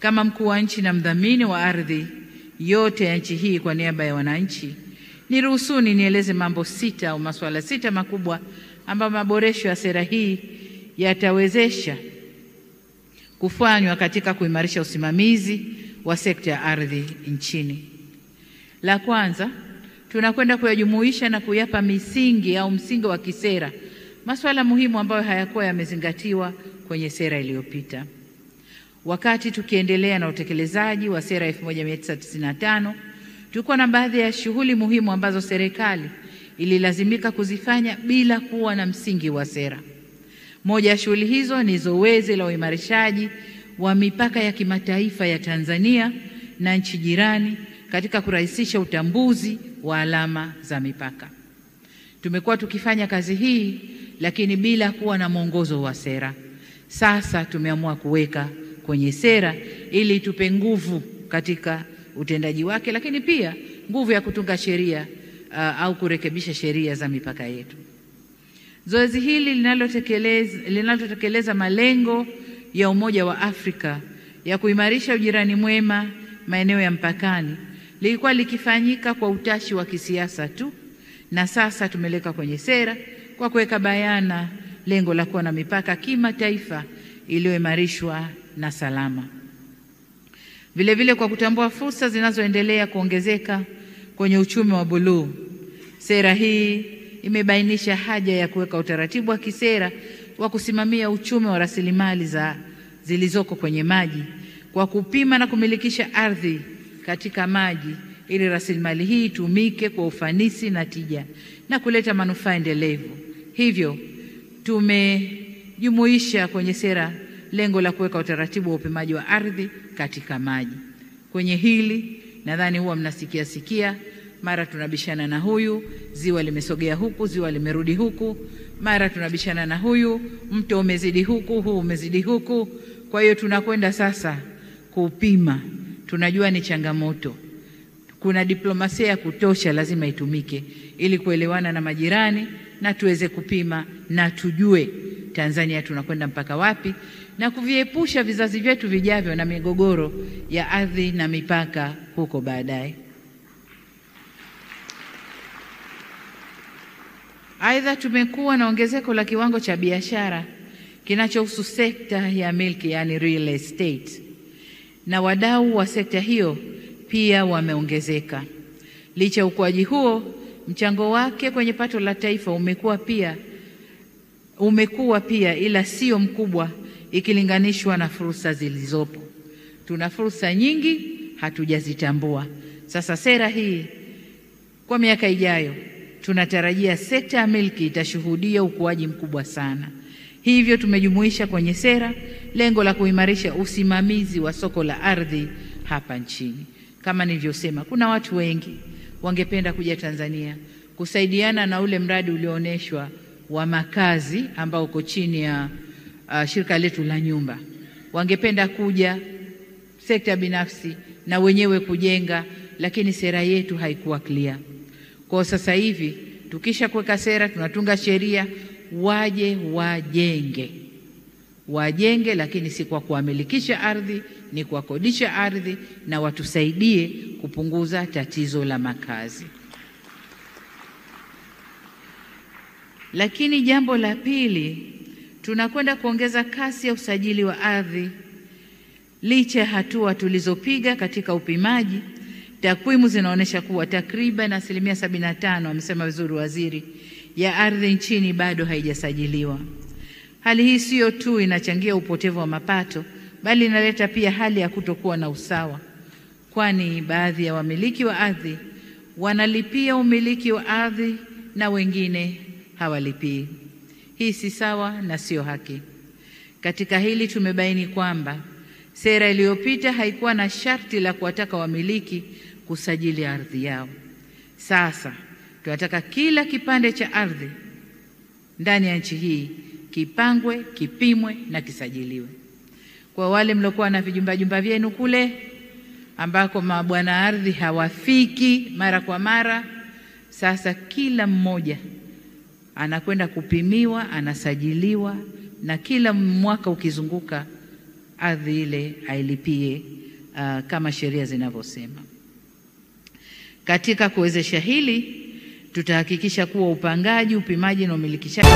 Kama mkuu wa nchi na mdhamini wa ardhi yote ya nchi hii kwa niaba ya wananchi, niruhusuni nieleze mambo sita au masuala sita makubwa ambayo maboresho ya sera hii yatawezesha kufanywa katika kuimarisha usimamizi wa sekta ya ardhi nchini. La kwanza, tunakwenda kuyajumuisha na kuyapa misingi au msingi wa kisera masuala muhimu ambayo hayakuwa yamezingatiwa kwenye sera iliyopita. Wakati tukiendelea na utekelezaji wa sera 1995, tulikuwa na baadhi ya shughuli muhimu ambazo serikali ililazimika kuzifanya bila kuwa na msingi wa sera. Moja ya shughuli hizo ni zoezi la uimarishaji wa mipaka ya kimataifa ya Tanzania na nchi jirani katika kurahisisha utambuzi wa alama za mipaka. Tumekuwa tukifanya kazi hii lakini bila kuwa na mwongozo wa sera. Sasa tumeamua kuweka kwenye sera ili tupe nguvu katika utendaji wake, lakini pia nguvu ya kutunga sheria au kurekebisha sheria za mipaka yetu. Zoezi hili linalotekeleza malengo ya Umoja wa Afrika ya kuimarisha ujirani mwema maeneo ya mpakani lilikuwa likifanyika kwa utashi wa kisiasa tu, na sasa tumeleka kwenye sera kwa kuweka bayana lengo la kuwa na mipaka kimataifa iliyoimarishwa na salama. Vile vile, kwa kutambua fursa zinazoendelea kuongezeka kwenye uchumi wa buluu, sera hii imebainisha haja ya kuweka utaratibu wa kisera wa kusimamia uchumi wa rasilimali zilizoko kwenye maji kwa kupima na kumilikisha ardhi katika maji ili rasilimali hii itumike kwa ufanisi na tija na kuleta manufaa endelevu. Hivyo tumejumuisha kwenye sera lengo la kuweka utaratibu wa upimaji wa ardhi katika maji. Kwenye hili nadhani huwa mnasikia mara tunabishana na huyu, ziwa limesogea huku, ziwa limerudi huku, mara tunabishana na huyu, mto umezidi huku, huu umezidi huku. Kwa hiyo tunakwenda sasa kupima. Tunajua ni changamoto. Kuna diplomasia ya kutosha lazima itumike ili kuelewana na majirani na tuweze kupima na tujue Tanzania tunakwenda mpaka wapi na kuviepusha vizazi vyetu vijavyo na migogoro ya ardhi na mipaka huko baadaye. Aidha, tumekuwa na ongezeko la kiwango cha biashara kinachohusu sekta ya milki, yani real estate, na wadau wa sekta hiyo pia wameongezeka. Licha ya ukuaji huo, mchango wake kwenye pato la taifa umekuwa pia ila sio mkubwa ikilinganishwa na fursa zilizopo. Tuna fursa nyingi hatujazitambua. Sasa sera hii kwa miaka ijayo tunatarajia sekta ya milki itashuhudia ukuaji mkubwa sana. Hivyo tumejumuisha kwenye sera lengo la kuimarisha usimamizi wa soko la ardhi hapa nchini. Kama nilivyosema, kuna watu wengi wangependa kuja Tanzania kusaidiana na ule mradi uliooneshwa wa makazi ambao uko chini ya shirika letu la nyumba. Wangependa kuja sekta binafsi na wenyewe kujenga, lakini sera yetu haikuwa clear. Kwa sasa hivi tukisha kuweka sera, tunatunga sheria, waje wajenge, lakini si kwa kuamilikisha ardhi, ni kwa kodisha ardhi, na watusaidie kupunguza tatizo la makazi. Lakini jambo la pili, tunakwenda kuongeza kasi ya usajili wa ardhi. Licha ya hatua tulizopiga katika upimaji, takwimu zinaonyesha kuwa takriban 75%, amesema vizuri waziri, ya ardhi nchini bado haijasajiliwa. Hali hii sio tu inachangia upotevu wa mapato, bali inaleta pia hali ya kutokuwa na usawa, kwani baadhi ya wamiliki wa ardhi wanalipia umiliki wa ardhi na wengine hawalipii. Hii si sawa na sio haki. Katika hili tumebaini kwamba sera iliyopita haikuwa na sharti la kuwataka wamiliki kusajili ardhi yao. Sasa tunataka kila kipande cha ardhi ndani ya nchi hii kipangwe, kipimwe na kisajiliwe. Kwa wale mliokuwa na vijumba vyenu kule ambako mabwana ardhi hawafiki mara kwa mara, sasa kila mmoja anakwenda kupimiwa, anasajiliwa, na kila mwaka ukizunguka ardhi ile ailipie kama sheria zinavyosema. Katika kuwezesha hili, tutahakikisha kuwa upangaji, upimaji na umilikishaji